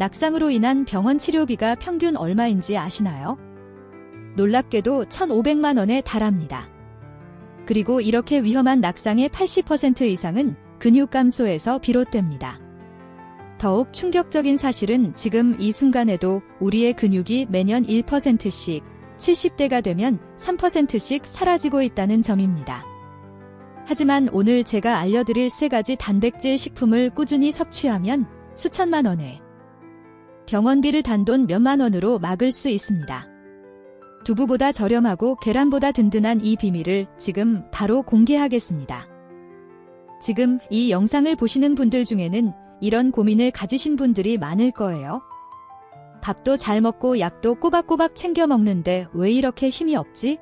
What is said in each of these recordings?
낙상으로 인한 병원 치료비가 평균 얼마인지 아시나요? 놀랍게도 1,500만 원에 달합니다. 그리고 이렇게 위험한 낙상의 80% 이상은 근육 감소에서 비롯됩니다. 더욱 충격적인 사실은 지금 이 순간에도 우리의 근육이 매년 1%씩, 70대가 되면 3%씩 사라지고 있다는 점입니다. 하지만 오늘 제가 알려드릴 3가지 단백질 식품을 꾸준히 섭취하면 수천만 원에 병원비를 단돈 몇만 원으로 막을 수 있습니다. 두부보다 저렴하고 계란보다 든든한 이 비밀을 지금 바로 공개하겠습니다. 지금 이 영상을 보시는 분들 중에는 이런 고민을 가지신 분들이 많을 거예요. 밥도 잘 먹고 약도 꼬박꼬박 챙겨 먹는데 왜 이렇게 힘이 없지?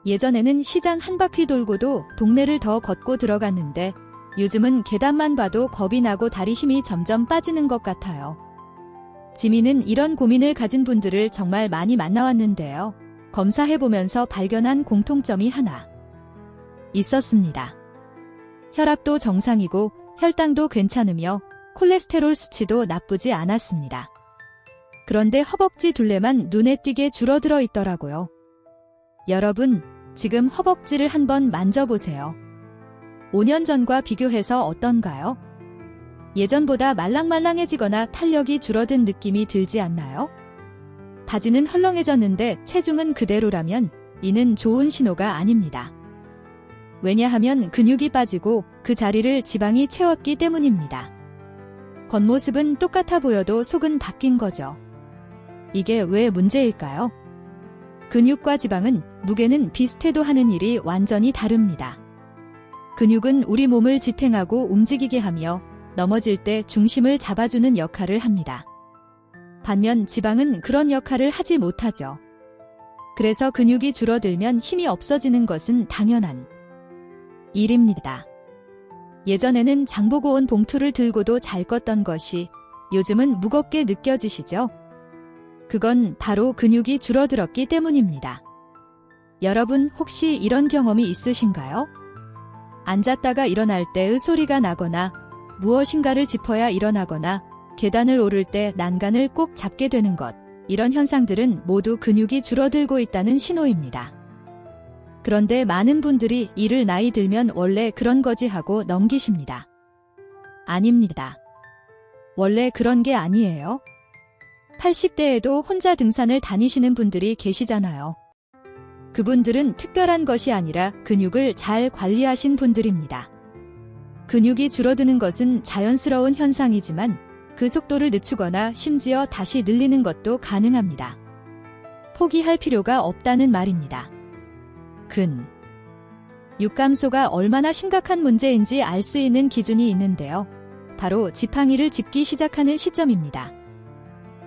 예전에는 시장 한 바퀴 돌고도 동네를 더 걷고 들어갔는데 요즘은 계단만 봐도 겁이 나고 다리 힘이 점점 빠지는 것 같아요. 지민은 이런 고민을 가진 분들을 정말 많이 만나왔는데요. 검사해보면서 발견한 공통점이 하나 있었습니다. 혈압도 정상이고 혈당도 괜찮으며 콜레스테롤 수치도 나쁘지 않았습니다. 그런데 허벅지 둘레만 눈에 띄게 줄어들어 있더라고요. 여러분, 지금 허벅지를 한번 만져보세요. 5년 전과 비교해서 어떤가요? 예전보다 말랑말랑해지거나 탄력이 줄어든 느낌이 들지 않나요? 바지는 헐렁해졌는데 체중은 그대로라면 이는 좋은 신호가 아닙니다. 왜냐하면 근육이 빠지고 그 자리를 지방이 채웠기 때문입니다. 겉모습은 똑같아 보여도 속은 바뀐 거죠. 이게 왜 문제일까요? 근육과 지방은 무게는 비슷해도 하는 일이 완전히 다릅니다. 근육은 우리 몸을 지탱하고 움직이게 하며 넘어질 때 중심을 잡아주는 역할을 합니다. 반면 지방은 그런 역할을 하지 못하죠. 그래서 근육이 줄어들면 힘이 없어지는 것은 당연한 일입니다. 예전에는 장보고 온 봉투를 들고도 잘 껐던 것이 요즘은 무겁게 느껴지시죠? 그건 바로 근육이 줄어들었기 때문입니다. 여러분 혹시 이런 경험이 있으신가요? 앉았다가 일어날 때의 소리가 나거나 무엇인가를 짚어야 일어나거나 계단을 오를 때 난간을 꼭 잡게 되는 것, 이런 현상들은 모두 근육이 줄어들고 있다는 신호입니다. 그런데 많은 분들이 이를 나이 들면 원래 그런 거지 하고 넘기십니다. 아닙니다. 원래 그런 게 아니에요. 80대에도 혼자 등산을 다니시는 분들이 계시잖아요. 그분들은 특별한 것이 아니라 근육을 잘 관리하신 분들입니다. 근육이 줄어드는 것은 자연스러운 현상이지만 그 속도를 늦추거나 심지어 다시 늘리는 것도 가능합니다. 포기할 필요가 없다는 말입니다. 근육 감소가 얼마나 심각한 문제인지 알 수 있는 기준이 있는데요. 바로 지팡이를 짚기 시작하는 시점입니다.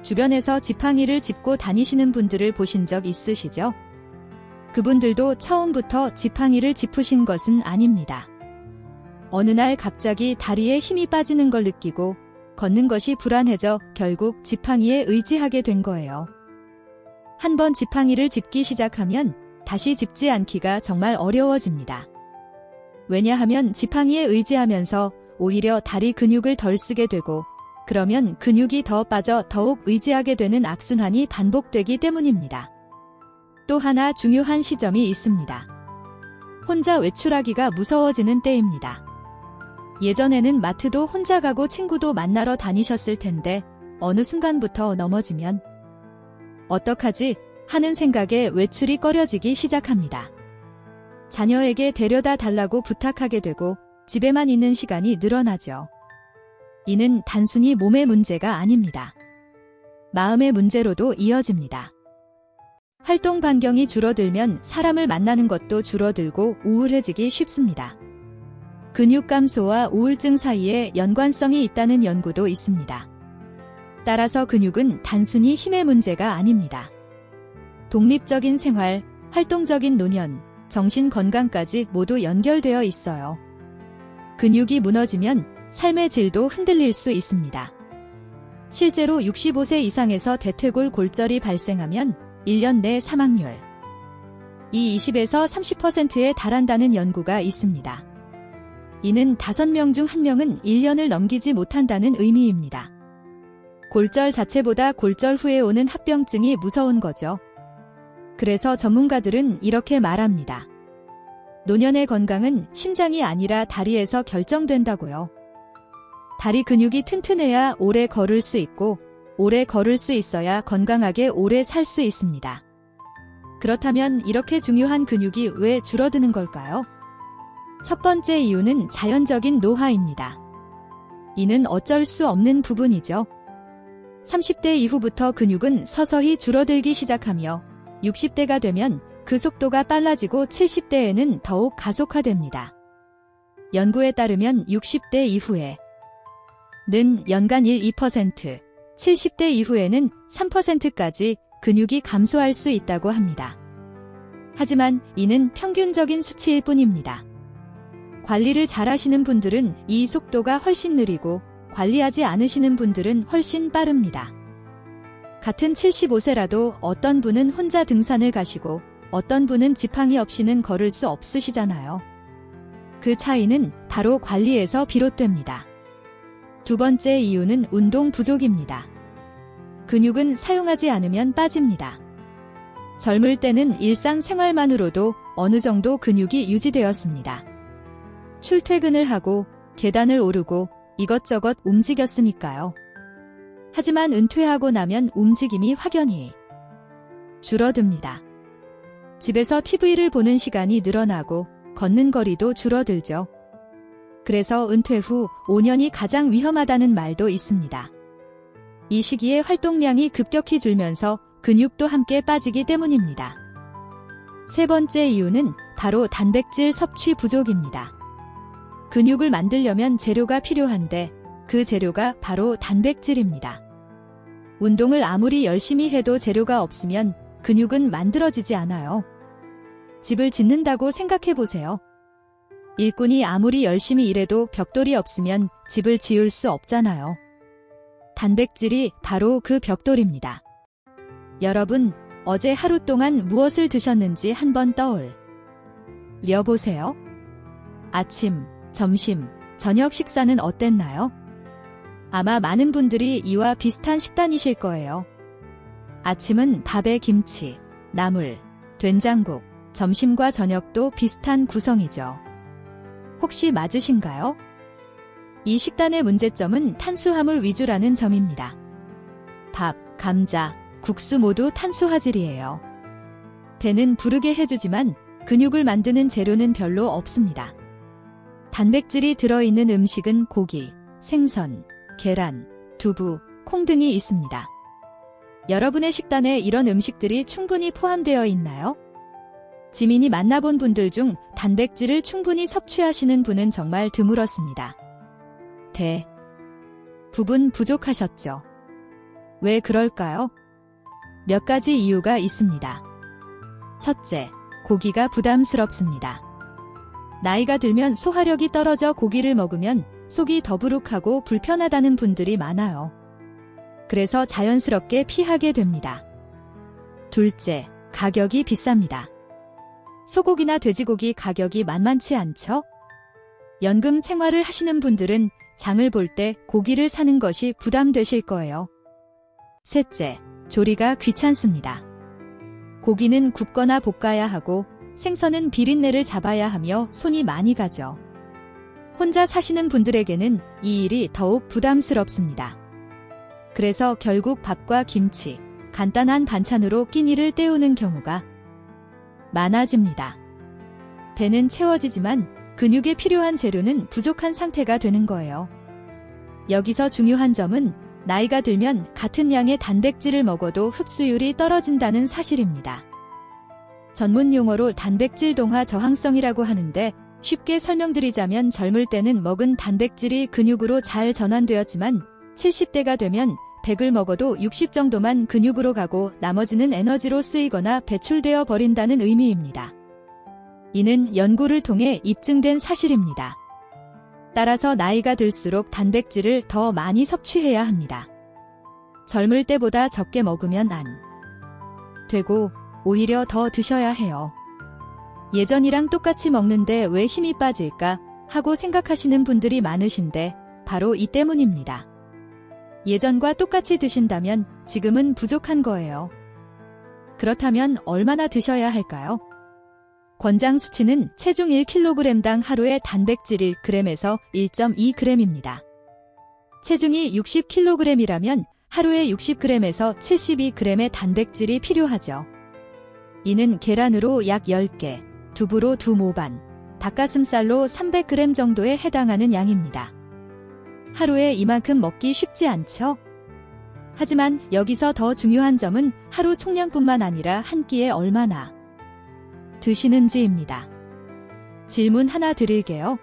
주변에서 지팡이를 짚고 다니시는 분들을 보신 적 있으시죠? 그분들도 처음부터 지팡이를 짚으신 것은 아닙니다. 어느 날 갑자기 다리에 힘이 빠지는 걸 느끼고 걷는 것이 불안해져 결국 지팡이에 의지하게 된 거예요. 한번 지팡이를 짚기 시작하면 다시 짚지 않기가 정말 어려워집니다. 왜냐하면 지팡이에 의지하면서 오히려 다리 근육을 덜 쓰게 되고 그러면 근육이 더 빠져 더욱 의지하게 되는 악순환이 반복되기 때문입니다. 또 하나 중요한 시점이 있습니다. 혼자 외출하기가 무서워지는 때입니다. 예전에는 마트도 혼자 가고 친구도 만나러 다니셨을 텐데 어느 순간부터 넘어지면 어떡하지 하는 생각에 외출이 꺼려지기 시작합니다. 자녀에게 데려다 달라고 부탁하게 되고 집에만 있는 시간이 늘어나죠. 이는 단순히 몸의 문제가 아닙니다. 마음의 문제로도 이어집니다. 활동 반경이 줄어들면 사람을 만나는 것도 줄어들고 우울해지기 쉽습니다. 근육 감소와 우울증 사이에 연관성이 있다는 연구도 있습니다. 따라서 근육은 단순히 힘의 문제가 아닙니다. 독립적인 생활, 활동적인 노년, 정신 건강까지 모두 연결되어 있어요. 근육이 무너지면 삶의 질도 흔들릴 수 있습니다. 실제로 65세 이상에서 대퇴골 골절이 발생하면 1년 내 사망률 이 20에서 30%에 달한다는 연구가 있습니다. 이는 5명 중 1명은 1년을 넘기지 못한다는 의미입니다. 골절 자체보다 골절 후에 오는 합병증이 무서운 거죠. 그래서 전문가들은 이렇게 말합니다. 노년의 건강은 심장이 아니라 다리에서 결정된다고요. 다리 근육이 튼튼해야 오래 걸을 수 있고, 오래 걸을 수 있어야 건강하게 오래 살 수 있습니다. 그렇다면 이렇게 중요한 근육이 왜 줄어드는 걸까요? 첫 번째 이유는 자연적인 노화입니다. 이는 어쩔 수 없는 부분이죠. 30대 이후부터 근육은 서서히 줄어들기 시작하며 60대가 되면 그 속도가 빨라지고 70대에는 더욱 가속화됩니다. 연구에 따르면 60대 이후에는 연간 1-2%, 70대 이후에는 3%까지 근육이 감소할 수 있다고 합니다. 하지만 이는 평균적인 수치일 뿐입니다. 관리를 잘하시는 분들은 이 속도가 훨씬 느리고 관리하지 않으시는 분들은 훨씬 빠릅니다. 같은 75세라도 어떤 분은 혼자 등산을 가시고 어떤 분은 지팡이 없이는 걸을 수 없으시잖아요. 그 차이는 바로 관리에서 비롯됩니다. 두 번째 이유는 운동 부족입니다. 근육은 사용하지 않으면 빠집니다. 젊을 때는 일상생활만으로도 어느 정도 근육이 유지되었습니다. 출퇴근을 하고 계단을 오르고 이것저것 움직였으니까요. 하지만 은퇴하고 나면 움직임이 확연히 줄어듭니다. 집에서 TV를 보는 시간이 늘어나고 걷는 거리도 줄어들죠. 그래서 은퇴 후 5년이 가장 위험하다는 말도 있습니다. 이 시기에 활동량이 급격히 줄면서 근육도 함께 빠지기 때문입니다. 세 번째 이유는 바로 단백질 섭취 부족입니다. 근육을 만들려면 재료가 필요한데 그 재료가 바로 단백질입니다. 운동을 아무리 열심히 해도 재료가 없으면 근육은 만들어지지 않아요. 집을 짓는다고 생각해 보세요. 일꾼이 아무리 열심히 일해도 벽돌이 없으면 집을 지을 수 없잖아요. 단백질이 바로 그 벽돌입니다. 여러분, 어제 하루 동안 무엇을 드셨는지 한번 떠올려 보세요. 아침, 점심, 저녁 식사는 어땠나요? 아마 많은 분들이 이와 비슷한 식단이실 거예요. 아침은 밥에 김치, 나물, 된장국, 점심과 저녁도 비슷한 구성이죠. 혹시 맞으신가요? 이 식단의 문제점은 탄수화물 위주라는 점입니다. 밥, 감자, 국수 모두 탄수화질이에요. 배는 부르게 해주지만 근육을 만드는 재료는 별로 없습니다. 단백질이 들어있는 음식은 고기, 생선, 계란, 두부, 콩 등이 있습니다. 여러분의 식단에 이런 음식들이 충분히 포함되어 있나요? 지민이 만나본 분들 중 단백질을 충분히 섭취하시는 분은 정말 드물었습니다. 부분 부족하셨죠? 왜 그럴까요? 몇 가지 이유가 있습니다. 첫째, 고기가 부담스럽습니다. 나이가 들면 소화력이 떨어져 고기를 먹으면 속이 더부룩하고 불편하다는 분들이 많아요. 그래서 자연스럽게 피하게 됩니다. 둘째, 가격이 비쌉니다. 소고기나 돼지고기 가격이 만만치 않죠? 연금 생활을 하시는 분들은 장을 볼 때 고기를 사는 것이 부담되실 거예요. 셋째, 조리가 귀찮습니다. 고기는 굽거나 볶아야 하고 생선은 비린내를 잡아야 하며 손이 많이 가죠. 혼자 사시는 분들에게는 이 일이 더욱 부담스럽습니다. 그래서 결국 밥과 김치, 간단한 반찬으로 끼니를 때우는 경우가 많아집니다. 배는 채워지지만 근육에 필요한 재료는 부족한 상태가 되는 거예요. 여기서 중요한 점은 나이가 들면 같은 양의 단백질을 먹어도 흡수율이 떨어진다는 사실입니다. 전문 용어로 단백질 동화 저항성이라고 하는데 쉽게 설명드리자면 젊을 때는 먹은 단백질이 근육으로 잘 전환되었지만 70대가 되면 100을 먹어도 60 정도만 근육으로 가고 나머지는 에너지로 쓰이거나 배출되어 버린다는 의미입니다. 이는 연구를 통해 입증된 사실입니다. 따라서 나이가 들수록 단백질을 더 많이 섭취해야 합니다. 젊을 때보다 적게 먹으면 안 되고 오히려 더 드셔야 해요. 예전이랑 똑같이 먹는데 왜 힘이 빠질까 하고 생각하시는 분들이 많으신데 바로 이 때문입니다. 예전과 똑같이 드신다면 지금은 부족한 거예요. 그렇다면 얼마나 드셔야 할까요? 권장 수치는 체중 1kg당 하루의 단백질 1g에서 1.2g입니다. 체중이 60kg이라면 하루에 60g에서 72g의 단백질이 필요하죠. 이는 계란으로 약 10개, 두부로 2모반, 닭가슴살로 300g 정도에 해당하는 양입니다. 하루에 이만큼 먹기 쉽지 않죠? 하지만 여기서 더 중요한 점은 하루 총량뿐만 아니라 한 끼에 얼마나 드시는지입니다. 질문 하나 드릴게요.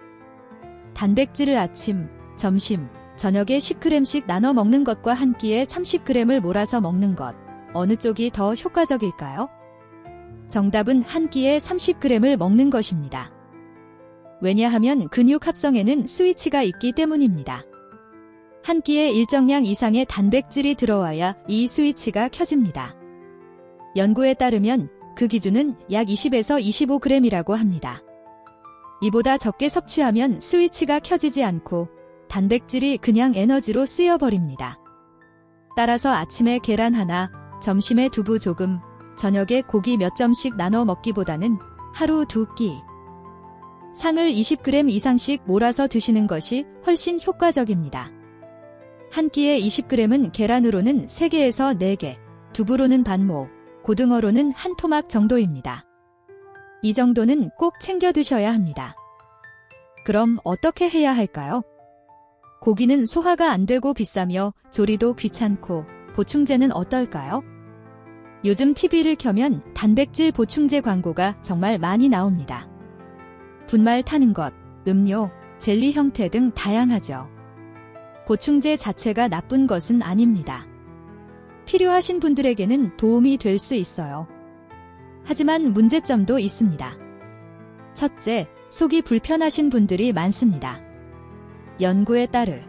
단백질을 아침, 점심, 저녁에 10g씩 나눠 먹는 것과 한 끼에 30g을 몰아서 먹는 것, 어느 쪽이 더 효과적일까요? 정답은 한 끼에 30g을 먹는 것입니다. 왜냐하면 근육 합성에는 스위치가 있기 때문입니다. 한 끼에 일정량 이상의 단백질이 들어와야 이 스위치가 켜집니다. 연구에 따르면 그 기준은 약 20에서 25g이라고 합니다. 이보다 적게 섭취하면 스위치가 켜지지 않고 단백질이 그냥 에너지로 쓰여버립니다. 따라서 아침에 계란 하나, 점심에 두부 조금, 저녁에 고기 몇 점씩 나눠 먹기보다는 하루 2끼 상을 20g 이상씩 몰아서 드시는 것이 훨씬 효과적입니다. 한 끼에 20g은 계란으로는 3개에서 4개, 두부로는 반모, 고등어로는 한 토막 정도입니다. 이 정도는 꼭 챙겨 드셔야 합니다. 그럼 어떻게 해야 할까요? 고기는 소화가 안 되고 비싸며 조리도 귀찮고 보충제는 어떨까요? 요즘 TV를 켜면 단백질 보충제 광고가 정말 많이 나옵니다. 분말 타는 것, 음료, 젤리 형태 등 다양하죠. 보충제 자체가 나쁜 것은 아닙니다. 필요하신 분들에게는 도움이 될 수 있어요. 하지만 문제점도 있습니다. 첫째, 속이 불편하신 분들이 많습니다. 연구에 따르면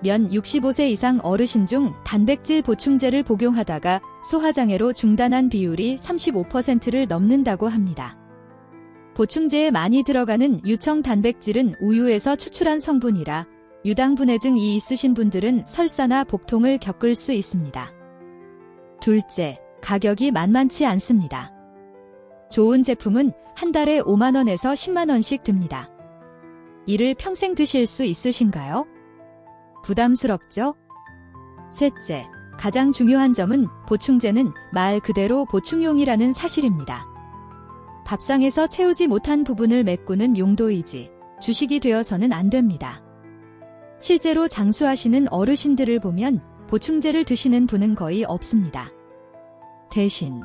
65세 이상 어르신 중 단백질 보충제를 복용하다가 소화장애로 중단한 비율이 35%를 넘는다고 합니다. 보충제에 많이 들어가는 유청 단백질은 우유에서 추출한 성분이라 유당분해증이 있으신 분들은 설사나 복통을 겪을 수 있습니다. 둘째, 가격이 만만치 않습니다. 좋은 제품은 한 달에 5만원에서 10만원씩 듭니다. 이를 평생 드실 수 있으신가요? 부담스럽죠? 셋째, 가장 중요한 점은 보충제는 말 그대로 보충용이라는 사실입니다. 밥상에서 채우지 못한 부분을 메꾸는 용도이지 주식이 되어서는 안 됩니다. 실제로 장수하시는 어르신들을 보면 보충제를 드시는 분은 거의 없습니다. 대신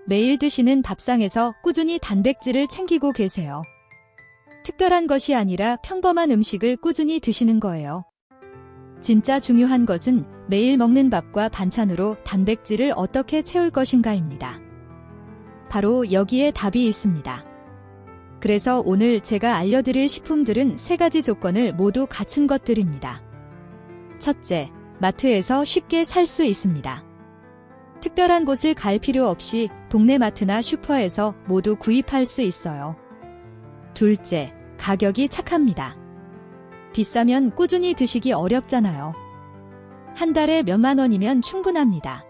매일 드시는 밥상에서 꾸준히 단백질을 챙기고 계세요. 특별한 것이 아니라 평범한 음식을 꾸준히 드시는 거예요. 진짜 중요한 것은 매일 먹는 밥과 반찬으로 단백질을 어떻게 채울 것인가입니다. 바로 여기에 답이 있습니다. 그래서 오늘 제가 알려드릴 식품들은 3가지 조건을 모두 갖춘 것들입니다. 첫째, 마트에서 쉽게 살 수 있습니다. 특별한 곳을 갈 필요 없이 동네 마트나 슈퍼에서 모두 구입할 수 있어요. 둘째, 가격이 착합니다. 비싸면 꾸준히 드시기 어렵잖아요. 한 달에 몇만 원이면 충분합니다.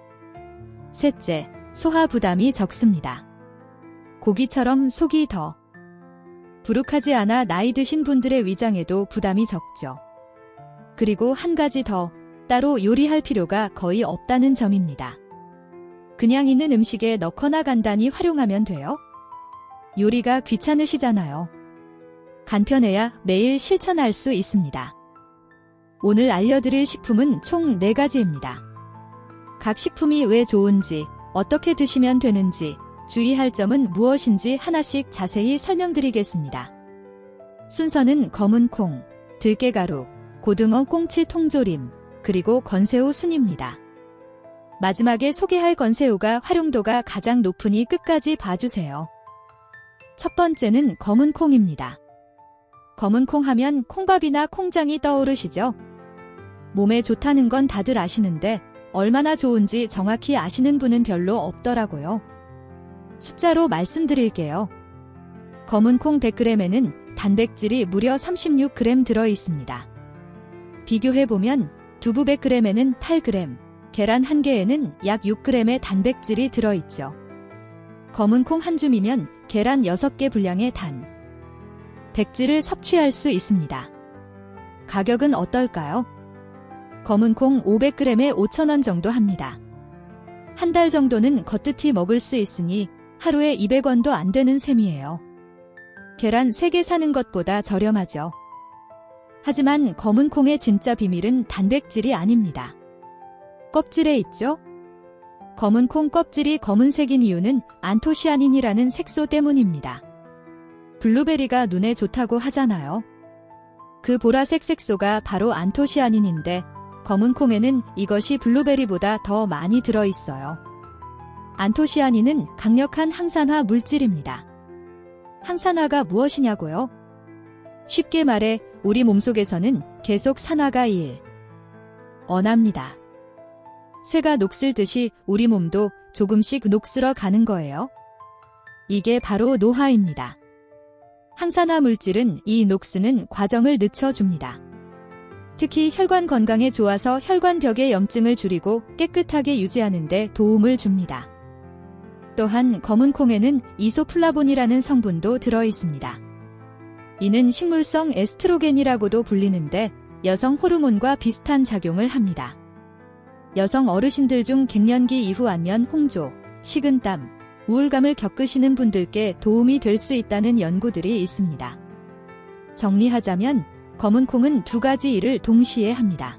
셋째, 소화 부담이 적습니다. 고기처럼 속이 더 부룩하지 않아 나이 드신 분들의 위장에도 부담이 적죠. 그리고 한 가지 더, 따로 요리할 필요가 거의 없다는 점입니다. 그냥 있는 음식에 넣거나 간단히 활용하면 돼요. 요리가 귀찮으시잖아요. 간편해야 매일 실천할 수 있습니다. 오늘 알려드릴 식품은 총 4가지입니다. 각 식품이 왜 좋은지, 어떻게 드시면 되는지, 주의할 점은 무엇인지 하나씩 자세히 설명드리겠습니다. 순서는 검은 콩, 들깨가루, 고등어 꽁치 통조림, 그리고 건새우 순입니다. 마지막에 소개할 건새우가 활용도가 가장 높으니 끝까지 봐주세요. 첫 번째는 검은 콩입니다. 검은 콩 하면 콩밥이나 콩장이 떠오르시죠? 몸에 좋다는 건 다들 아시는데 얼마나 좋은지 정확히 아시는 분은 별로 없더라고요. 숫자로 말씀드릴게요. 검은 콩 100g에는 단백질이 무려 36g 들어있습니다. 비교해보면 두부 100g에는 8g, 계란 1개에는 약 6g의 단백질이 들어있죠. 검은 콩 한 줌이면 계란 6개 분량의 백질을 섭취할 수 있습니다. 가격은 어떨까요? 검은 콩 500g에 5,000원 정도 합니다. 한 달 정도는 겉듯이 먹을 수 있으니 하루에 200원도 안 되는 셈이에요. 계란 3개 사는 것보다 저렴하죠. 하지만 검은 콩의 진짜 비밀은 단백질이 아닙니다. 껍질에 있죠? 검은 콩 껍질이 검은색인 이유는 안토시아닌이라는 색소 때문입니다. 블루베리가 눈에 좋다고 하잖아요. 그 보라색 색소가 바로 안토시아닌인데 검은 콩에는 이것이 블루베리보다 더 많이 들어있어요. 안토시아닌은 강력한 항산화 물질입니다. 항산화가 무엇이냐고요? 쉽게 말해 우리 몸속에서는 계속 산화가 일어납니다. 쇠가 녹슬듯이 우리 몸도 조금씩 녹슬어 가는 거예요. 이게 바로 노화입니다. 항산화 물질은 이 녹쓰는 과정을 늦춰줍니다. 특히 혈관 건강에 좋아서 혈관벽의 염증을 줄이고 깨끗하게 유지하는 데 도움을 줍니다. 또한 검은 콩에는 이소플라본이라는 성분도 들어있습니다. 이는 식물성 에스트로겐이라고도 불리는데 여성 호르몬과 비슷한 작용을 합니다. 여성 어르신들 중 갱년기 이후 안면 홍조, 식은땀, 우울감을 겪으시는 분들께 도움이 될 수 있다는 연구들이 있습니다. 정리하자면 검은 콩은 두 가지 일을 동시에 합니다.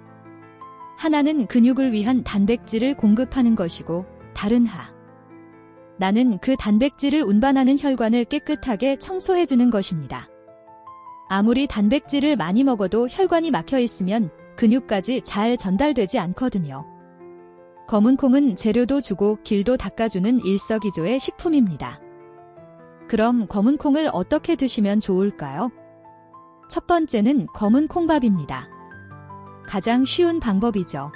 하나는 근육을 위한 단백질을 공급하는 것이고 다른 나는 그 단백질을 운반하는 혈관을 깨끗하게 청소해주는 것입니다. 아무리 단백질을 많이 먹어도 혈관이 막혀 있으면 근육까지 잘 전달되지 않거든요. 검은 콩은 재료도 주고 길도 닦아주는 일석이조의 식품입니다. 그럼 검은 콩을 어떻게 드시면 좋을까요? 첫 번째는 검은 콩밥입니다. 가장 쉬운 방법이죠.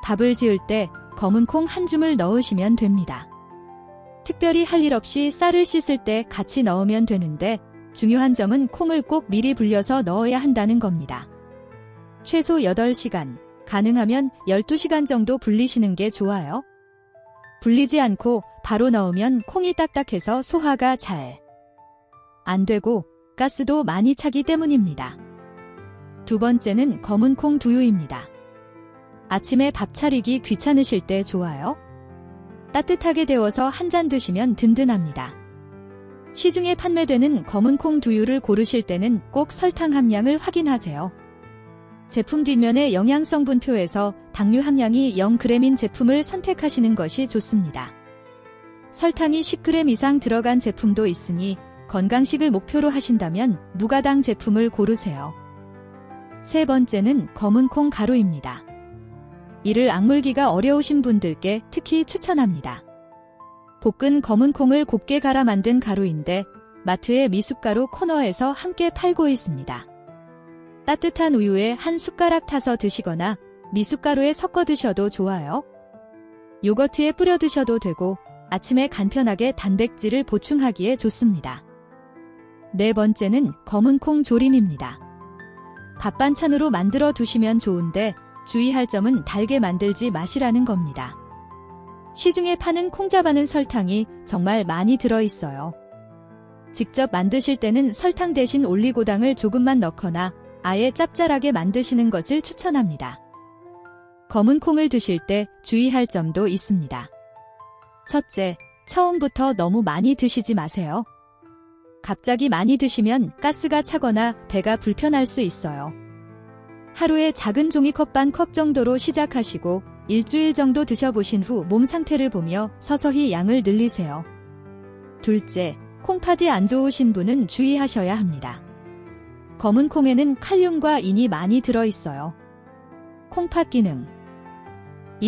밥을 지을 때 검은 콩 한 줌을 넣으시면 됩니다. 특별히 할 일 없이 쌀을 씻을 때 같이 넣으면 되는데 중요한 점은 콩을 꼭 미리 불려서 넣어야 한다는 겁니다. 최소 8시간, 가능하면 12시간 정도 불리시는 게 좋아요. 불리지 않고 바로 넣으면 콩이 딱딱해서 소화가 잘 안 되고 가스도 많이 차기 때문입니다. 두 번째는 검은 콩 두유입니다. 아침에 밥 차리기 귀찮으실 때 좋아요. 따뜻하게 데워서 한 잔 드시면 든든합니다. 시중에 판매되는 검은 콩 두유를 고르실 때는 꼭 설탕 함량을 확인하세요. 제품 뒷면의 영양성분표에서 당류 함량이 0g인 제품을 선택하시는 것이 좋습니다. 설탕이 10g 이상 들어간 제품도 있으니 건강식을 목표로 하신다면 무가당 제품을 고르세요. 세 번째는 검은 콩 가루입니다. 이를 악물기가 어려우신 분들께 특히 추천합니다. 볶은 검은 콩을 곱게 갈아 만든 가루인데 마트의 미숫가루 코너에서 함께 팔고 있습니다. 따뜻한 우유에 한 숟가락 타서 드시거나 미숫가루에 섞어 드셔도 좋아요. 요거트에 뿌려 드셔도 되고 아침에 간편하게 단백질을 보충하기에 좋습니다. 네 번째는 검은 콩 조림입니다. 밥 반찬으로 만들어 두시면 좋은데 주의할 점은 달게 만들지 마시라는 겁니다. 시중에 파는 콩자반은 설탕이 정말 많이 들어있어요. 직접 만드실 때는 설탕 대신 올리고당을 조금만 넣거나 아예 짭짤하게 만드시는 것을 추천합니다. 검은 콩을 드실 때 주의할 점도 있습니다. 첫째, 처음부터 너무 많이 드시지 마세요. 갑자기 많이 드시면 가스가 차거나 배가 불편할 수 있어요. 하루에 작은 종이컵 반 컵 정도로 시작하시고 일주일 정도 드셔보신 후 몸 상태를 보며 서서히 양을 늘리세요. 둘째, 콩팥이 안 좋으신 분은 주의하셔야 합니다. 검은 콩에는 칼륨과 인이 많이 들어있어요. 콩팥 기능이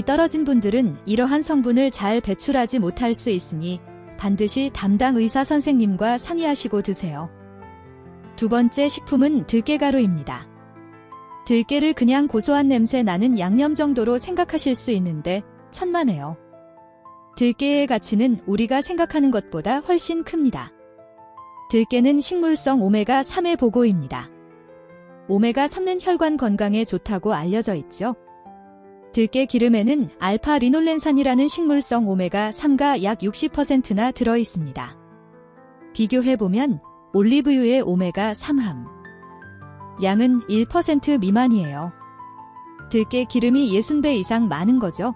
떨어진 분들은 이러한 성분을 잘 배출하지 못할 수 있으니 반드시 담당 의사 선생님과 상의하시고 드세요. 두 번째 식품은 들깨가루입니다. 들깨를 그냥 고소한 냄새 나는 양념 정도로 생각하실 수 있는데 천만에요. 들깨의 가치는 우리가 생각하는 것보다 훨씬 큽니다. 들깨는 식물성 오메가3의 보고입니다. 오메가3는 혈관 건강에 좋다고 알려져 있죠. 들깨 기름에는 알파 리놀렌산이라는 식물성 오메가3가 약 60%나 들어 있습니다. 비교해보면 올리브유의 오메가3함 양은 1% 미만이에요. 들깨 기름이 60배 이상 많은 거죠.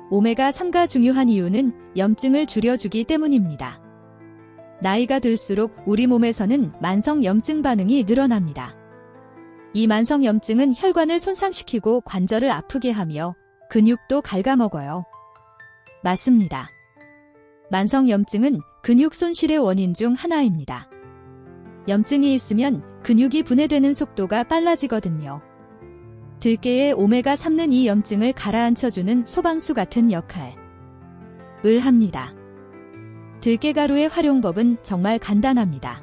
오메가3가 중요한 이유는 염증을 줄여주기 때문입니다. 나이가 들수록 우리 몸에서는 만성 염증 반응이 늘어납니다. 이 만성 염증은 혈관을 손상시키고 관절을 아프게 하며 근육도 갉아먹어요. 맞습니다. 만성 염증은 근육 손실의 원인 중 하나입니다. 염증이 있으면 근육이 분해되는 속도가 빨라지거든요. 들깨의 오메가3는 이 염증을 가라앉혀주는 소방수 같은 역할을 합니다. 들깨가루의 활용법은 정말 간단합니다.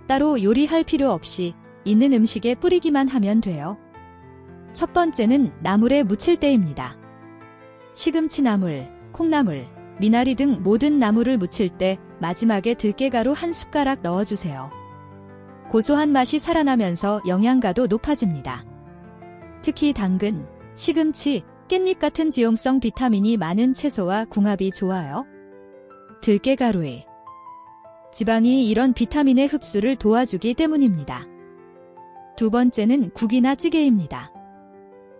따로 요리할 필요 없이 있는 음식에 뿌리기만 하면 돼요. 첫 번째는 나물에 무칠 때입니다. 시금치 나물, 콩나물, 미나리 등 모든 나물을 무칠 때 마지막에 들깨가루 한 숟가락 넣어주세요. 고소한 맛이 살아나면서 영양가도 높아집니다. 특히 당근, 시금치, 깻잎 같은 지용성 비타민이 많은 채소와 궁합이 좋아요. 들깨가루의 지방이 이런 비타민의 흡수를 도와주기 때문입니다. 두 번째는 국이나 찌개입니다.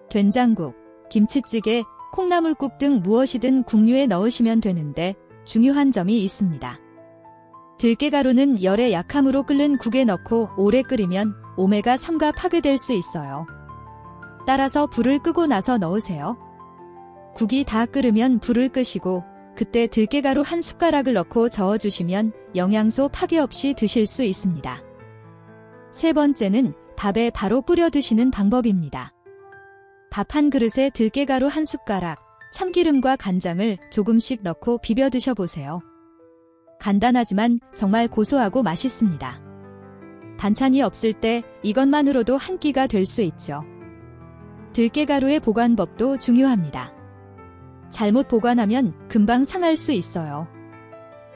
된장국, 김치찌개, 콩나물국 등 무엇이든 국류에 넣으시면 되는데 중요한 점이 있습니다. 들깨가루는 열에 약함으로 끓는 국에 넣고 오래 끓이면 오메가3가 파괴될 수 있어요. 따라서 불을 끄고 나서 넣으세요. 국이 다 끓으면 불을 끄시고 그때 들깨가루 한 숟가락을 넣고 저어주시면 영양소 파괴 없이 드실 수 있습니다. 세 번째는 밥에 바로 뿌려 드시는 방법입니다. 밥 한 그릇에 들깨가루 한 숟가락, 참기름과 간장을 조금씩 넣고 비벼 드셔보세요. 간단하지만 정말 고소하고 맛있습니다. 반찬이 없을 때 이것만으로도 한 끼가 될 수 있죠. 들깨가루의 보관법도 중요합니다. 잘못 보관하면 금방 상할 수 있어요.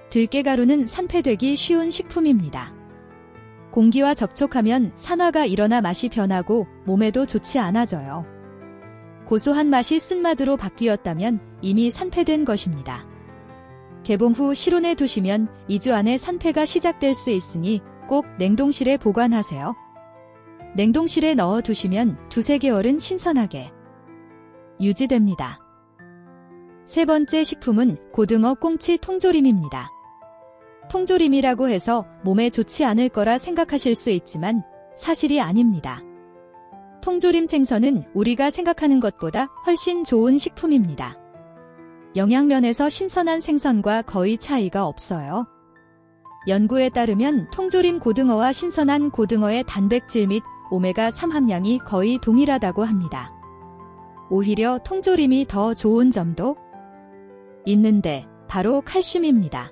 들깨가루는 산패되기 쉬운 식품입니다. 공기와 접촉하면 산화가 일어나 맛이 변하고 몸에도 좋지 않아져요. 고소한 맛이 쓴맛으로 바뀌었다면 이미 산패된 것입니다. 개봉 후 실온에 두시면 2주 안에 산패가 시작될 수 있으니 꼭 냉동실에 보관하세요. 냉동실에 넣어 두시면 2~3개월은 신선하게 유지됩니다. 세 번째 식품은 고등어 꽁치 통조림입니다. 통조림이라고 해서 몸에 좋지 않을 거라 생각하실 수 있지만 사실이 아닙니다. 통조림 생선은 우리가 생각하는 것보다 훨씬 좋은 식품입니다. 영양면에서 신선한 생선과 거의 차이가 없어요. 연구에 따르면 통조림 고등어와 신선한 고등어의 단백질 및 오메가3 함량이 거의 동일하다고 합니다. 오히려 통조림이 더 좋은 점도 있는데 바로 칼슘입니다.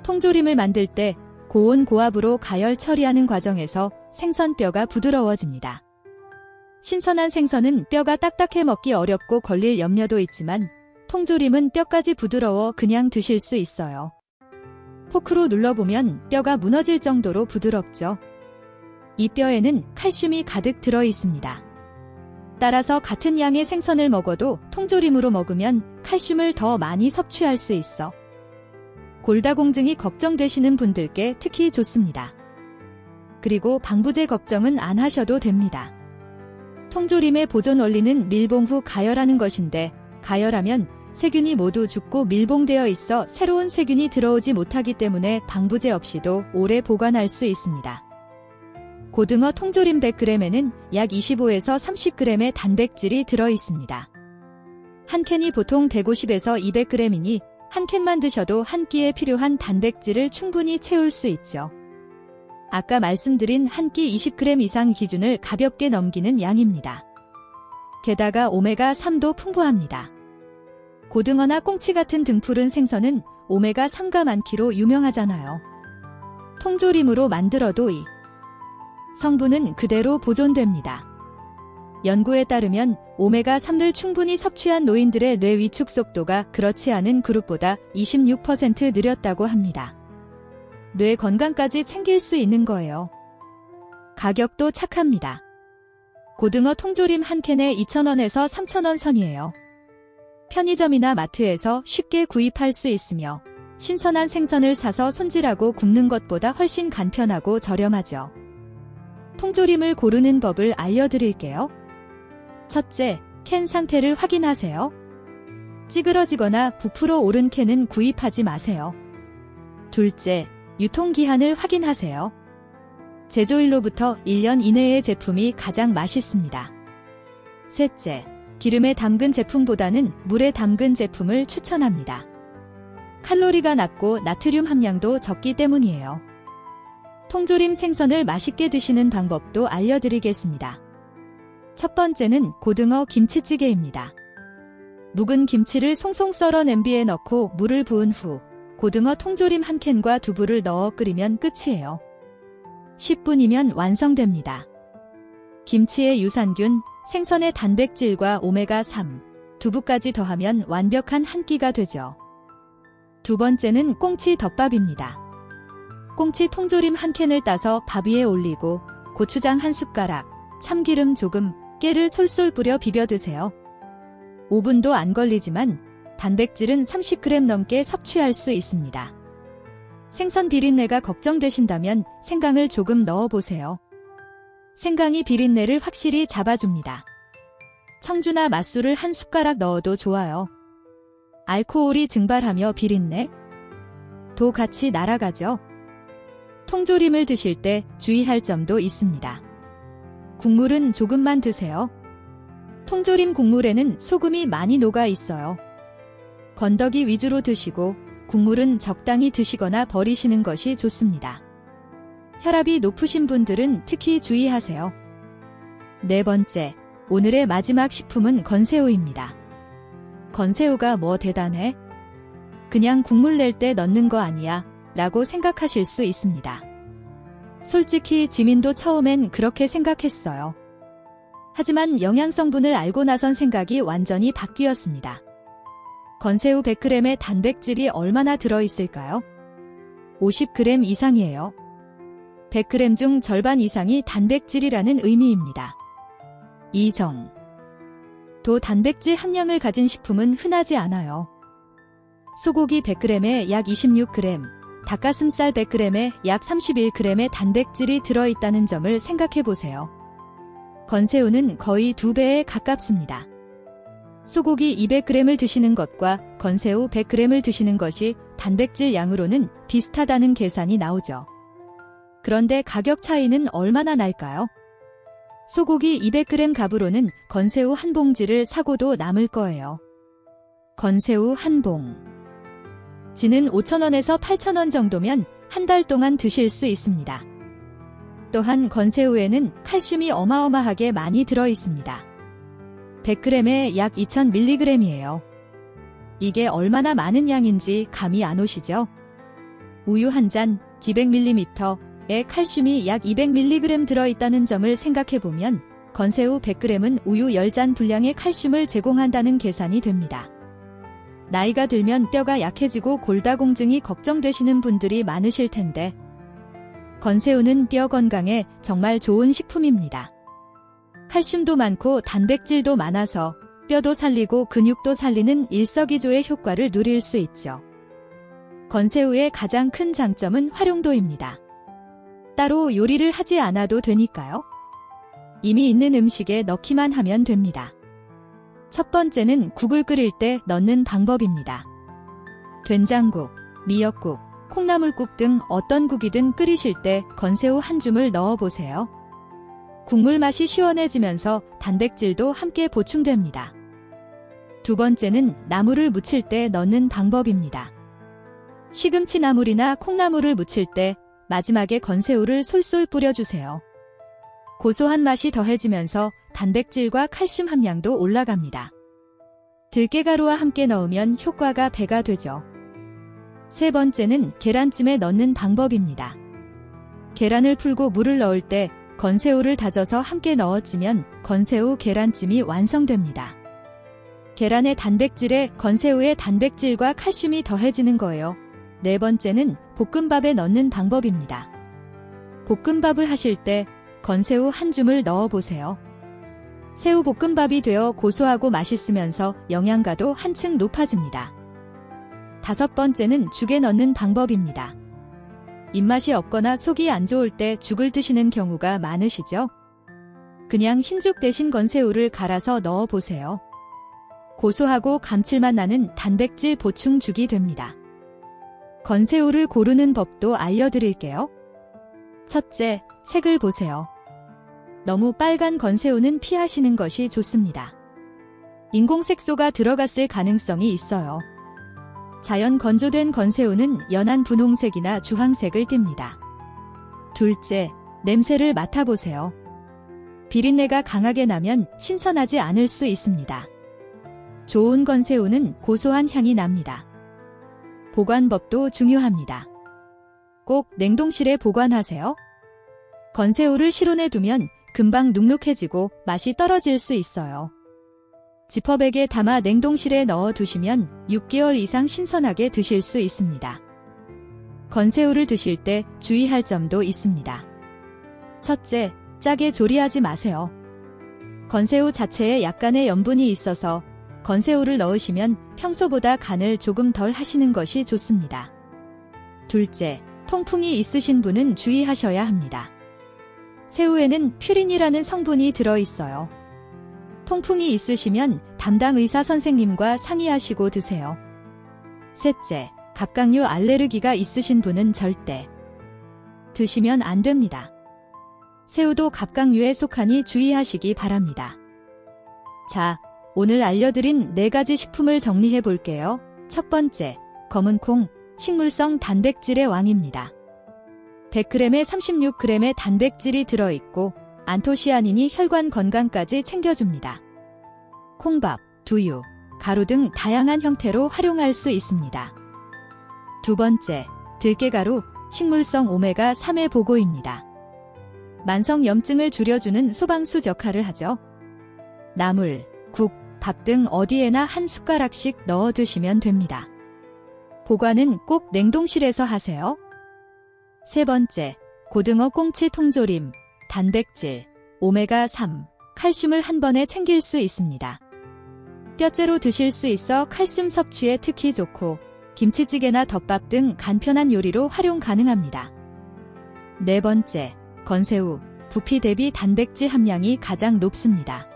통조림을 만들 때 고온 고압으로 가열 처리하는 과정에서 생선뼈가 부드러워집니다. 신선한 생선은 뼈가 딱딱해 먹기 어렵고 걸릴 염려도 있지만 통조림은 뼈까지 부드러워 그냥 드실 수 있어요. 포크로 눌러보면 뼈가 무너질 정도로 부드럽죠. 이 뼈에는 칼슘이 가득 들어 있습니다. 따라서 같은 양의 생선을 먹어도 통조림으로 먹으면 칼슘을 더 많이 섭취할 수 있어 골다공증이 걱정되시는 분들께 특히 좋습니다. 그리고 방부제 걱정은 안 하셔도 됩니다. 통조림의 보존 원리는 밀봉 후 가열하는 것인데 가열하면 세균이 모두 죽고 밀봉되어 있어 새로운 세균이 들어오지 못하기 때문에 방부제 없이도 오래 보관할 수 있습니다. 고등어 통조림 100g에는 약 25에서 30g의 단백질이 들어 있습니다. 한 캔이 보통 150에서 200g이니 한 캔만 드셔도 한 끼에 필요한 단백질을 충분히 채울 수 있죠. 아까 말씀드린 한 끼 20g 이상 기준을 가볍게 넘기는 양입니다. 게다가 오메가3도 풍부합니다. 고등어나 꽁치 같은 등푸른 생선은 오메가3가 많기로 유명하잖아요. 통조림으로 만들어도 이 성분은 그대로 보존됩니다. 연구에 따르면 오메가3를 충분히 섭취한 노인들의 뇌 위축 속도가 그렇지 않은 그룹보다 26% 느렸다고 합니다. 뇌 건강까지 챙길 수 있는 거예요. 가격도 착합니다. 고등어 통조림 한 캔에 2,000원에서 3,000원 선이에요. 편의점이나 마트에서 쉽게 구입할 수 있으며 신선한 생선을 사서 손질하고 굽는 것보다 훨씬 간편하고 저렴하죠. 통조림을 고르는 법을 알려드릴게요. 첫째, 캔 상태를 확인하세요. 찌그러지거나 부풀어 오른 캔은 구입하지 마세요. 둘째, 유통기한을 확인하세요. 제조일로부터 1년 이내의 제품이 가장 맛있습니다. 셋째, 기름에 담근 제품보다는 물에 담근 제품을 추천합니다. 칼로리가 낮고 나트륨 함량도 적기 때문이에요. 통조림 생선을 맛있게 드시는 방법도 알려드리겠습니다. 첫 번째는 고등어 김치찌개입니다. 묵은 김치를 송송 썰어 냄비에 넣고 물을 부은 후 고등어 통조림 한 캔과 두부를 넣어 끓이면 끝이에요. 10분이면 완성됩니다. 김치의 유산균, 생선의 단백질과 오메가3, 두부까지 더하면 완벽한 한 끼가 되죠. 두 번째는 꽁치 덮밥입니다. 꽁치 통조림 한 캔을 따서 밥 위에 올리고 고추장 한 숟가락, 참기름 조금, 깨를 솔솔 뿌려 비벼 드세요. 5분도 안 걸리지만 단백질은 30g 넘게 섭취할 수 있습니다. 생선 비린내가 걱정되신다면 생강을 조금 넣어보세요. 생강이 비린내를 확실히 잡아줍니다. 청주나 맛술을 한 숟가락 넣어도 좋아요. 알코올이 증발하며 비린내, 도 같이 날아가죠. 통조림을 드실 때 주의할 점도 있습니다. 국물은 조금만 드세요. 통조림 국물에는 소금이 많이 녹아 있어요. 건더기 위주로 드시고 국물은 적당히 드시거나 버리시는 것이 좋습니다. 혈압이 높으신 분들은 특히 주의하세요. 네 번째, 오늘의 마지막 식품은 건새우입니다. 건새우가 뭐 대단해? 그냥 국물 낼 때 넣는 거 아니야? 라고 생각하실 수 있습니다. 솔직히 지민도 처음엔 그렇게 생각했어요. 하지만 영양성분을 알고 나선 생각이 완전히 바뀌었습니다. 건새우 100g에 단백질이 얼마나 들어있을까요? 50g 이상이에요. 100g 중 절반 이상이 단백질이라는 의미입니다. 이정. 도 단백질 함량을 가진 식품은 흔하지 않아요. 소고기 100g에 약 26g, 닭가슴살 100g에 약 31g의 단백질이 들어있다는 점을 생각해보세요. 건새우는 거의 2배에 가깝습니다. 소고기 200g을 드시는 것과 건새우 100g을 드시는 것이 단백질 양으로는 비슷하다는 계산이 나오죠. 그런데 가격 차이는 얼마나 날까요? 소고기 200g 값으로는 건새우 한 봉지를 사고도 남을 거예요. 건새우 한 봉. 지는 5,000원에서 8,000원 정도면 한 달 동안 드실 수 있습니다. 또한 건새우에는 칼슘이 어마어마하게 많이 들어있습니다. 100g에 약 2000mg이에요. 이게 얼마나 많은 양인지 감이 안 오시죠? 우유 한 잔, 200ml에 칼슘이 약 200mg 들어있다는 점을 생각해보면 건새우 100g은 우유 10잔 분량의 칼슘을 제공한다는 계산이 됩니다. 나이가 들면 뼈가 약해지고 골다공증이 걱정되시는 분들이 많으실 텐데 건새우는 뼈 건강에 정말 좋은 식품입니다. 칼슘도 많고 단백질도 많아서 뼈도 살리고 근육도 살리는 일석이조의 효과를 누릴 수 있죠. 건새우의 가장 큰 장점은 활용도입니다. 따로 요리를 하지 않아도 되니까요. 이미 있는 음식에 넣기만 하면 됩니다. 첫 번째는 국을 끓일 때 넣는 방법입니다. 된장국, 미역국, 콩나물국 등 어떤 국이든 끓이실 때 건새우 한 줌을 넣어보세요. 국물 맛이 시원해지면서 단백질도 함께 보충됩니다. 두 번째는 나물을 무칠 때 넣는 방법입니다. 시금치 나물이나 콩나물을 무칠 때 마지막에 건새우를 솔솔 뿌려주세요. 고소한 맛이 더해지면서 단백질과 칼슘 함량도 올라갑니다. 들깨가루와 함께 넣으면 효과가 배가 되죠. 세 번째는 계란찜에 넣는 방법입니다. 계란을 풀고 물을 넣을 때 건새우를 다져서 함께 넣어주면 건새우 계란찜이 완성됩니다. 계란의 단백질에 건새우의 단백질과 칼슘이 더해지는 거예요. 네 번째는 볶음밥에 넣는 방법입니다. 볶음밥을 하실 때 건새우 한 줌을 넣어보세요. 새우 볶음밥이 되어 고소하고 맛있으면서 영양가도 한층 높아집니다. 5번째는 죽에 넣는 방법입니다. 입맛이 없거나 속이 안 좋을 때 죽을 드시는 경우가 많으시죠? 그냥 흰죽 대신 건새우를 갈아서 넣어보세요. 고소하고 감칠맛 나는 단백질 보충죽이 됩니다. 건새우를 고르는 법도 알려드릴게요. 첫째, 색을 보세요. 너무 빨간 건새우는 피하시는 것이 좋습니다. 인공색소가 들어갔을 가능성이 있어요. 자연 건조된 건새우는 연한 분홍색이나 주황색을 띱니다. 둘째, 냄새를 맡아보세요. 비린내가 강하게 나면 신선하지 않을 수 있습니다. 좋은 건새우는 고소한 향이 납니다. 보관법도 중요합니다. 꼭 냉동실에 보관하세요. 건새우를 실온에 두면 금방 눅눅해지고 맛이 떨어질 수 있어요. 지퍼백에 담아 냉동실에 넣어 두시면 6개월 이상 신선하게 드실 수 있습니다. 건새우를 드실 때 주의할 점도 있습니다. 첫째, 짜게 조리하지 마세요. 건새우 자체에 약간의 염분이 있어서 건새우를 넣으시면 평소보다 간을 조금 덜 하시는 것이 좋습니다. 둘째, 통풍이 있으신 분은 주의하셔야 합니다. 새우에는 퓨린이라는 성분이 들어있어요. 통풍이 있으시면 담당 의사 선생님과 상의하시고 드세요. 셋째, 갑각류 알레르기가 있으신 분은 절대 드시면 안 됩니다. 새우도 갑각류에 속하니 주의하시기 바랍니다. 자, 오늘 알려드린 4가지 식품을 정리해 볼게요. 첫 번째, 검은 콩, 식물성 단백질의 왕입니다. 100g에 36g의 단백질이 들어있고 안토시아닌이 혈관 건강까지 챙겨줍니다. 콩밥, 두유, 가루 등 다양한 형태로 활용할 수 있습니다. 두 번째, 들깨가루, 식물성 오메가3의 보고입니다. 만성염증을 줄여주는 소방수 역할을 하죠. 나물, 국, 밥 등 어디에나 한 숟가락씩 넣어 드시면 됩니다. 보관은 꼭 냉동실에서 하세요. 세 번째, 고등어 꽁치 통조림, 단백질, 오메가3, 칼슘을 한 번에 챙길 수 있습니다. 뼈째로 드실 수 있어 칼슘 섭취에 특히 좋고 김치찌개나 덮밥 등 간편한 요리로 활용 가능합니다. 네 번째, 건새우, 부피 대비 단백질 함량이 가장 높습니다.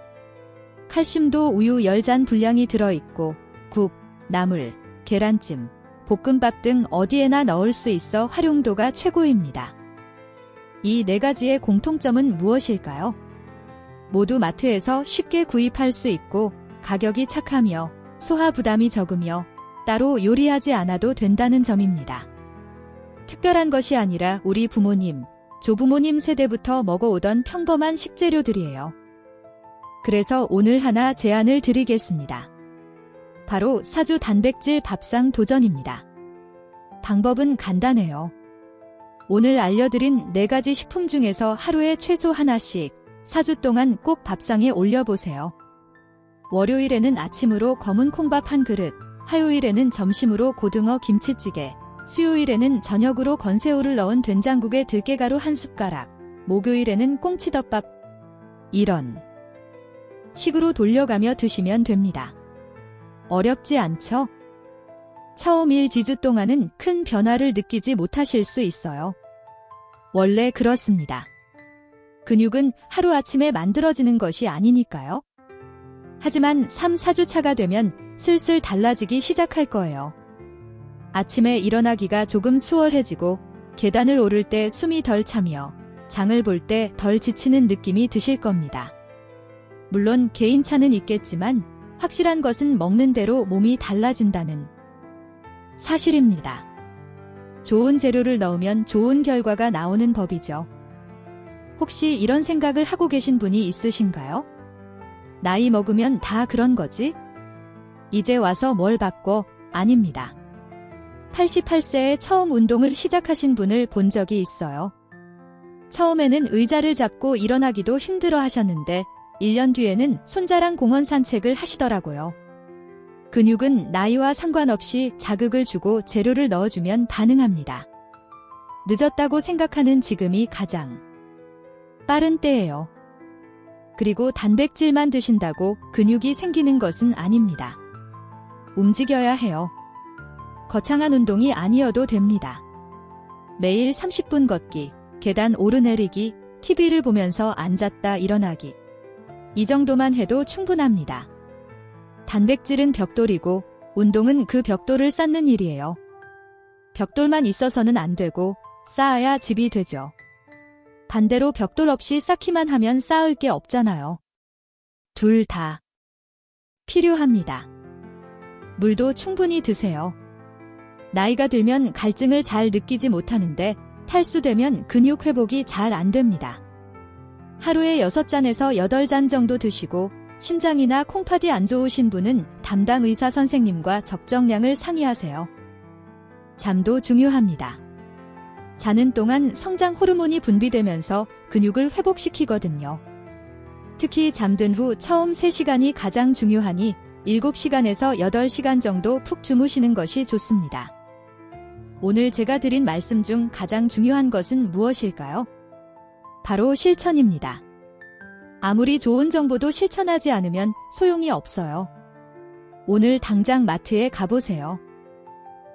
칼슘도 우유 10잔 분량이 들어있고 국, 나물, 계란찜, 볶음밥 등 어디에나 넣을 수 있어 활용도가 최고입니다. 이 4가지의 공통점은 무엇일까요? 모두 마트에서 쉽게 구입할 수 있고 가격이 착하며 소화 부담이 적으며 따로 요리하지 않아도 된다는 점입니다. 특별한 것이 아니라 우리 부모님, 조부모님 세대부터 먹어오던 평범한 식재료들이에요. 그래서 오늘 하나 제안을 드리겠습니다. 바로 사주 단백질 밥상 도전입니다. 방법은 간단해요. 오늘 알려드린 4가지 식품 중에서 하루에 최소 하나씩 4주 동안 꼭 밥상에 올려보세요. 월요일에는 아침으로 검은 콩밥 한 그릇, 화요일에는 점심으로 고등어 김치찌개, 수요일에는 저녁으로 건새우를 넣은 된장국에 들깨가루 한 숟가락, 목요일에는 꽁치덮밥. 이런 식으로 돌려가며 드시면 됩니다. 어렵지 않죠? 처음 1-2주 동안은 큰 변화를 느끼지 못하실 수 있어요. 원래 그렇습니다. 근육은 하루아침에 만들어지는 것이 아니니까요. 하지만 3-4주 차가 되면 슬슬 달라지기 시작할 거예요. 아침에 일어나기가 조금 수월해지고 계단을 오를 때 숨이 덜 차며 장을 볼 때 덜 지치는 느낌이 드실 겁니다. 물론 개인차는 있겠지만 확실한 것은 먹는 대로 몸이 달라진다는 사실입니다. 좋은 재료를 넣으면 좋은 결과가 나오는 법이죠. 혹시 이런 생각을 하고 계신 분이 있으신가요? 나이 먹으면 다 그런 거지? 이제 와서 뭘 바꿔? 아닙니다. 88세에 처음 운동을 시작하신 분을 본 적이 있어요. 처음에는 의자를 잡고 일어나기도 힘들어 하셨는데 1년 뒤에는 손자랑 공원 산책을 하시더라고요. 근육은 나이와 상관없이 자극을 주고 재료를 넣어주면 반응합니다. 늦었다고 생각하는 지금이 가장 빠른 때예요. 그리고 단백질만 드신다고 근육이 생기는 것은 아닙니다. 움직여야 해요. 거창한 운동이 아니어도 됩니다. 매일 30분 걷기, 계단 오르내리기, TV를 보면서 앉았다 일어나기. 이 정도만 해도 충분합니다. 단백질은 벽돌이고 운동은 그 벽돌을 쌓는 일이에요. 벽돌만 있어서는 안 되고 쌓아야 집이 되죠. 반대로 벽돌 없이 쌓기만 하면 쌓을 게 없잖아요. 둘 다 필요합니다. 물도 충분히 드세요. 나이가 들면 갈증을 잘 느끼지 못하는데 탈수되면 근육 회복이 잘 안 됩니다. 하루에 6잔에서 8잔 정도 드시고 심장이나 콩팥이 안 좋으신 분은 담당 의사 선생님과 적정량을 상의하세요. 잠도 중요합니다. 자는 동안 성장 호르몬이 분비되면서 근육을 회복시키거든요. 특히 잠든 후 처음 3시간이 가장 중요하니 7시간에서 8시간 정도 푹 주무시는 것이 좋습니다. 오늘 제가 드린 말씀 중 가장 중요한 것은 무엇일까요? 바로 실천입니다. 아무리 좋은 정보도 실천하지 않으면 소용이 없어요. 오늘 당장 마트에 가보세요.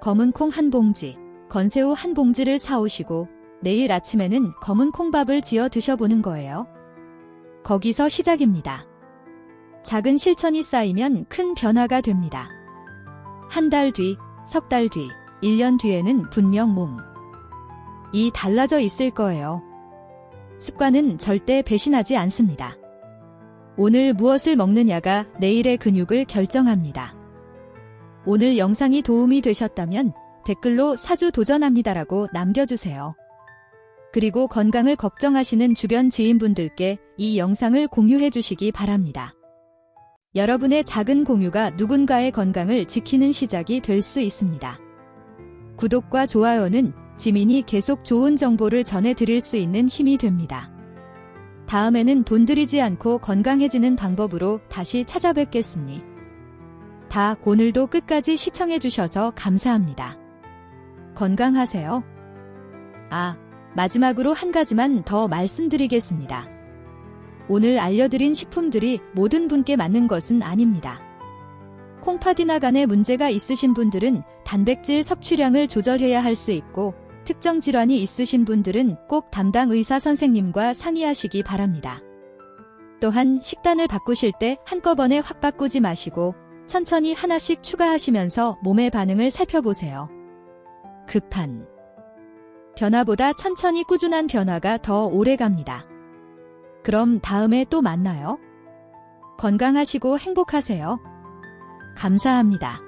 검은 콩 한 봉지, 건새우 한 봉지를 사오시고 내일 아침에는 검은 콩밥을 지어 드셔보는 거예요. 거기서 시작입니다. 작은 실천이 쌓이면 큰 변화가 됩니다. 한 달 뒤, 석 달 뒤, 1년 뒤에는 분명 몸이 달라져 있을 거예요. 습관은 절대 배신하지 않습니다. 오늘 무엇을 먹느냐가 내일의 근육을 결정합니다. 오늘 영상이 도움이 되셨다면 댓글로 사주 도전합니다라고 남겨주세요. 그리고 건강을 걱정하시는 주변 지인분들께 이 영상을 공유해 주시기 바랍니다. 여러분의 작은 공유가 누군가의 건강을 지키는 시작이 될 수 있습니다. 구독과 좋아요는 지민이 계속 좋은 정보를 전해드릴 수 있는 힘이 됩니다. 다음에는 돈 들이지 않고 건강해지는 방법으로 다시 찾아뵙겠으니 오늘도 끝까지 시청해주셔서 감사합니다. 건강하세요. 마지막으로 한 가지만 더 말씀드리겠습니다. 오늘 알려드린 식품들이 모든 분께 맞는 것은 아닙니다. 콩팥이나 간에 문제가 있으신 분들은 단백질 섭취량을 조절해야 할 수 있고 특정 질환이 있으신 분들은 꼭 담당 의사 선생님과 상의하시기 바랍니다. 또한 식단을 바꾸실 때 한꺼번에 확 바꾸지 마시고 천천히 하나씩 추가하시면서 몸의 반응을 살펴보세요. 급한 변화보다 천천히 꾸준한 변화가 더 오래 갑니다. 그럼 다음에 또 만나요. 건강하시고 행복하세요. 감사합니다.